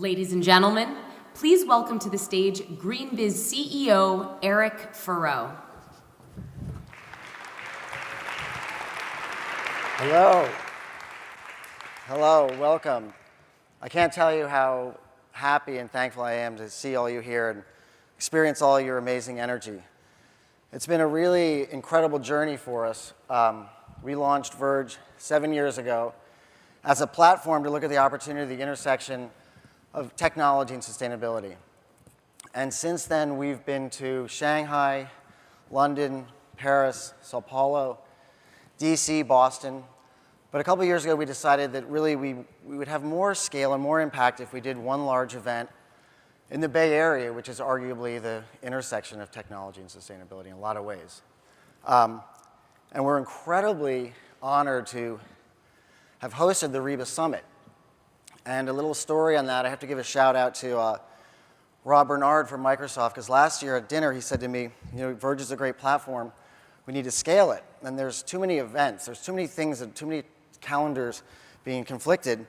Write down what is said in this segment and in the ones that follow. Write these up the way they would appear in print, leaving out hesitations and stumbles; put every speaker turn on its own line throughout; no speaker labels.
Ladies and gentlemen, please welcome to the stage GreenBiz CEO, Hseih Faurot.
Hello. Hello, welcome. I can't tell you how happy and thankful I am to see all you here and experience all your amazing energy. It's been a really incredible journey for us. We launched Verge 7 years ago as a platform to look at the opportunity, the intersection of technology and sustainability. And since then, we've been to Shanghai, London, Paris, Sao Paulo, DC, Boston. But a couple years ago, we decided that really we would have more scale and more impact if we did one large event in the Bay Area, which is arguably the intersection of technology and sustainability in a lot of ways. And we're incredibly honored to have hosted the REBA Summit. And a little story on that, I have to give a shout out to Rob Bernard from Microsoft, because last year at dinner he said to me, you know, Verge is a great platform, we need to scale it. And there's too many events, there's too many things, and too many calendars being conflicted.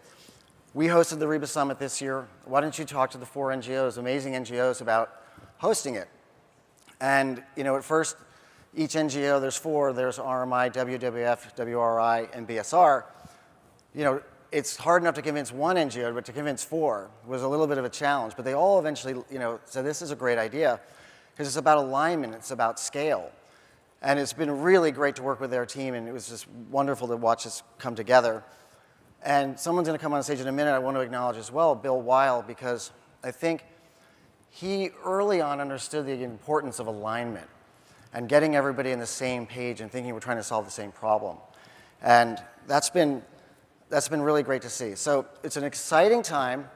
We hosted the REBA Summit this year. Why don't you talk to the 4 NGOs, amazing NGOs, about hosting it? And you know, at first, each NGO, there's 4, there's RMI, WWF, WRI, and BSR. You know, it's hard enough to convince one NGO, but to convince 4 was a little bit of a challenge. But they all eventually, you know, said this is a great idea, because it's about alignment, it's about scale. And it's been really great to work with their team, and it was just wonderful to watch this come together. And someone's going to come on stage in a minute I want to acknowledge as well, Bill Weil, because I think he early on understood the importance of alignment and getting everybody on the same page and thinking we're trying to solve the same problem. And that's been really great to see. So it's an exciting time.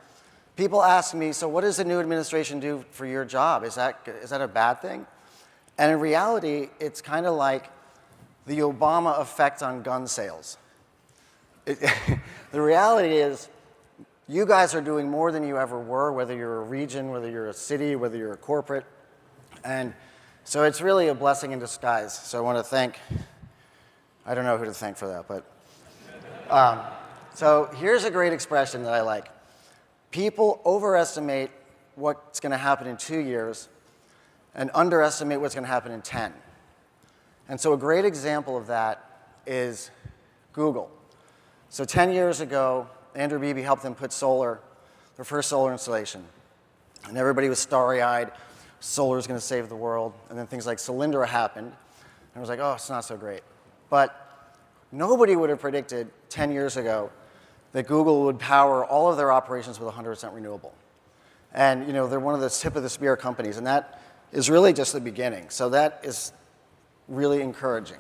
People ask me, so what does the new administration do for your job? Is that a bad thing? And in reality, it's kind of like the Obama effect on gun sales. The reality is, you guys are doing more than you ever were, whether you're a region, whether you're a city, whether you're a corporate. And so it's really a blessing in disguise. So I want to thank, I don't know who to thank for that, but. So here's a great expression that I like. People overestimate what's going to happen in 2 years and underestimate what's going to happen in 10. And so a great example of that is Google. So 10 years ago, Andrew Beebe helped them put their first solar installation. And everybody was starry-eyed, solar is going to save the world. And then things like Solyndra happened, and it was like, oh, it's not so great. But nobody would have predicted 10 years ago that Google would power all of their operations with 100% renewable. And you know, they're one of the tip of the spear companies, and that is really just the beginning. So that is really encouraging.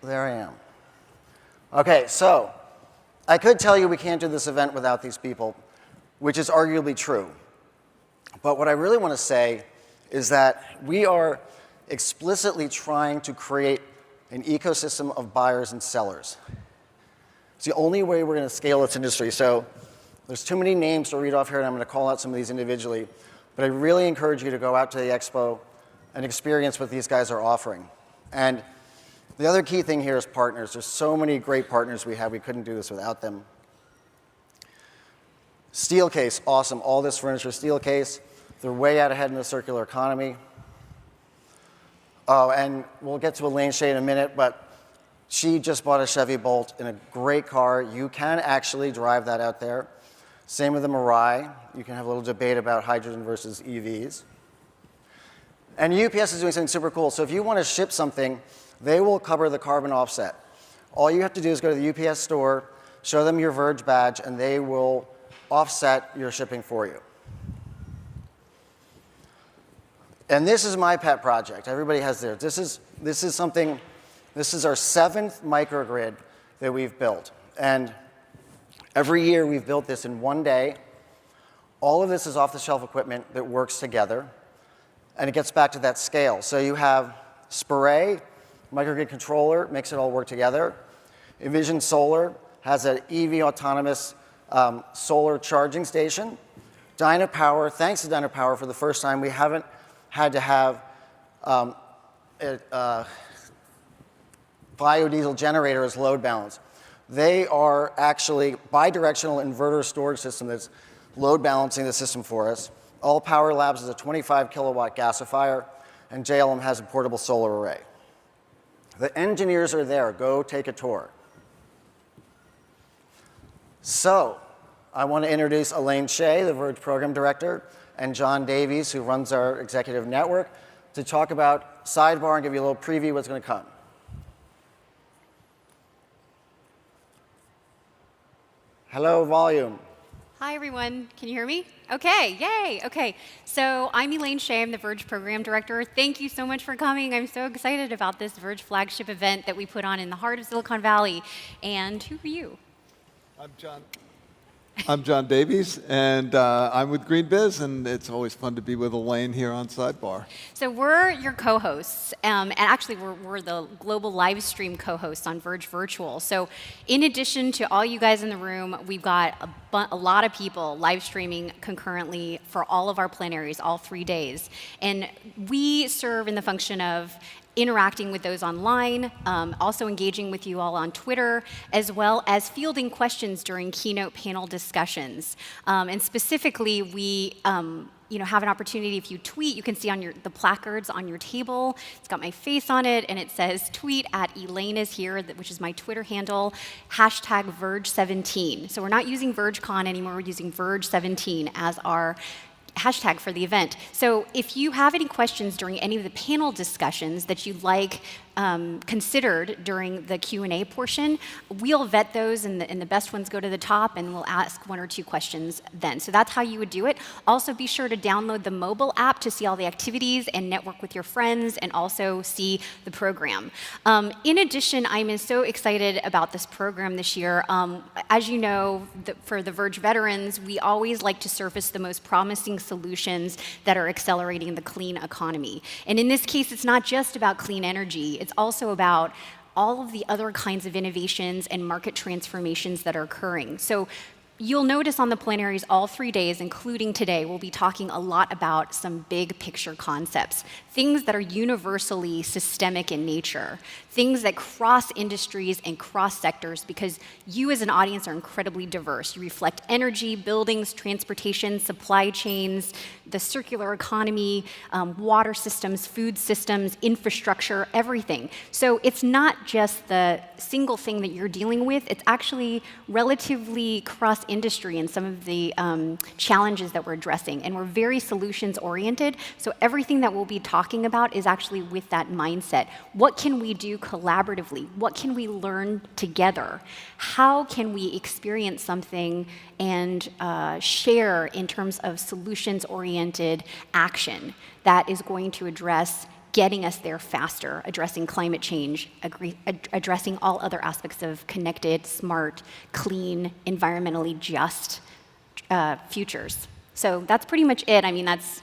There I am. Okay, so I could tell you we can't do this event without these people, which is arguably true. But what I really want to say is that we are explicitly trying to create an ecosystem of buyers and sellers. It's the only way we're going to scale this industry. So there's too many names to read off here, and I'm going to call out some of these individually. But I really encourage you to go out to the expo and experience what these guys are offering. And the other key thing here is partners. There's so many great partners we have. We couldn't do this without them. Steelcase, awesome. All this furniture, Steelcase. They're way out ahead in the circular economy. Oh, and we'll get to Elaine Shea in a minute, but she just bought a Chevy Bolt in a great car. You can actually drive that out there. Same with the Mirai. You can have a little debate about hydrogen versus EVs. And UPS is doing something super cool. So if you want to ship something, they will cover the carbon offset. All you have to do is go to the UPS store, show them your Verge badge, and they will offset your shipping for you. And this is my pet project. Everybody has theirs. This is our 7th microgrid that we've built. And every year we've built this in 1 day. All of this is off-the-shelf equipment that works together. And it gets back to that scale. So you have Spray, microgrid controller, makes it all work together. Envision Solar has an EV autonomous solar charging station. Dynapower, thanks to Dynapower, for the first time, we haven't had to have a biodiesel generator as load balance. They are actually bidirectional inverter storage system that's load balancing the system for us. All Power Labs is a 25 kilowatt gasifier, and JLM has a portable solar array. The engineers are there. Go take a tour. So, I want to introduce Elaine Hseih, the Verge Program Director, and John Davies, who runs our executive network, to talk about Sidebar and give you a little preview of what's going to come. Hello, volume.
Hi, everyone. Can you hear me? Okay, yay. Okay, so I'm Elaine Hseih. I'm the Verge Program Director. Thank you so much for coming. I'm so excited about this Verge flagship event that we put on in the heart of Silicon Valley. And who are you?
I'm John Davies, and I'm with GreenBiz, and it's always fun to be with Elaine here on Sidebar.
So we're your co-hosts, and actually we're the global live stream co-hosts on Verge Virtual. So in addition to all you guys in the room, we've got a lot of people live streaming concurrently for all of our plenaries, all 3 days. And we serve in the function of interacting with those online, also engaging with you all on Twitter, as well as fielding questions during keynote panel discussions. And specifically, we have an opportunity. If you tweet, you can see on the placards on your table. It's got my face on it, and it says tweet at Elaine is here, which is my Twitter handle, hashtag Verge17. So we're not using VergeCon anymore. We're using Verge17 as our hashtag for the event. So if you have any questions during any of the panel discussions that you'd like considered during the Q&A portion, we'll vet those, and the best ones go to the top, and we'll ask 1 or 2 questions then. So that's how you would do it. Also, be sure to download the mobile app to see all the activities and network with your friends, and also see the program. In addition, I'm so excited about this program this year. As you know, for the Verge veterans, we always like to surface the most promising solutions that are accelerating the clean economy. And in this case, it's not just about clean energy. It's also about all of the other kinds of innovations and market transformations that are occurring. So you'll notice on the plenaries all 3 days, including today, we'll be talking a lot about some big picture concepts, things that are universally systemic in nature, things that cross industries and cross sectors, because you as an audience are incredibly diverse. You reflect energy, buildings, transportation, supply chains, the circular economy, water systems, food systems, infrastructure, everything. So it's not just the single thing that you're dealing with, it's actually relatively cross industry and some of the challenges that we're addressing. And we're very solutions oriented, so everything that we'll be talking about is actually with that mindset. What can we do collaboratively? What can we learn together? How can we experience something and share in terms of solutions-oriented action that is going to address getting us there faster, addressing climate change, addressing all other aspects of connected, smart, clean, environmentally just futures. So that's pretty much it. I mean, that's,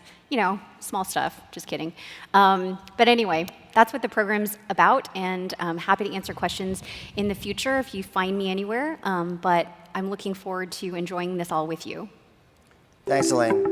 small stuff, just kidding. But anyway, that's what the program's about, and I'm happy to answer questions in the future if you find me anywhere, but I'm looking forward to enjoying this all with you.
Thanks, Elaine.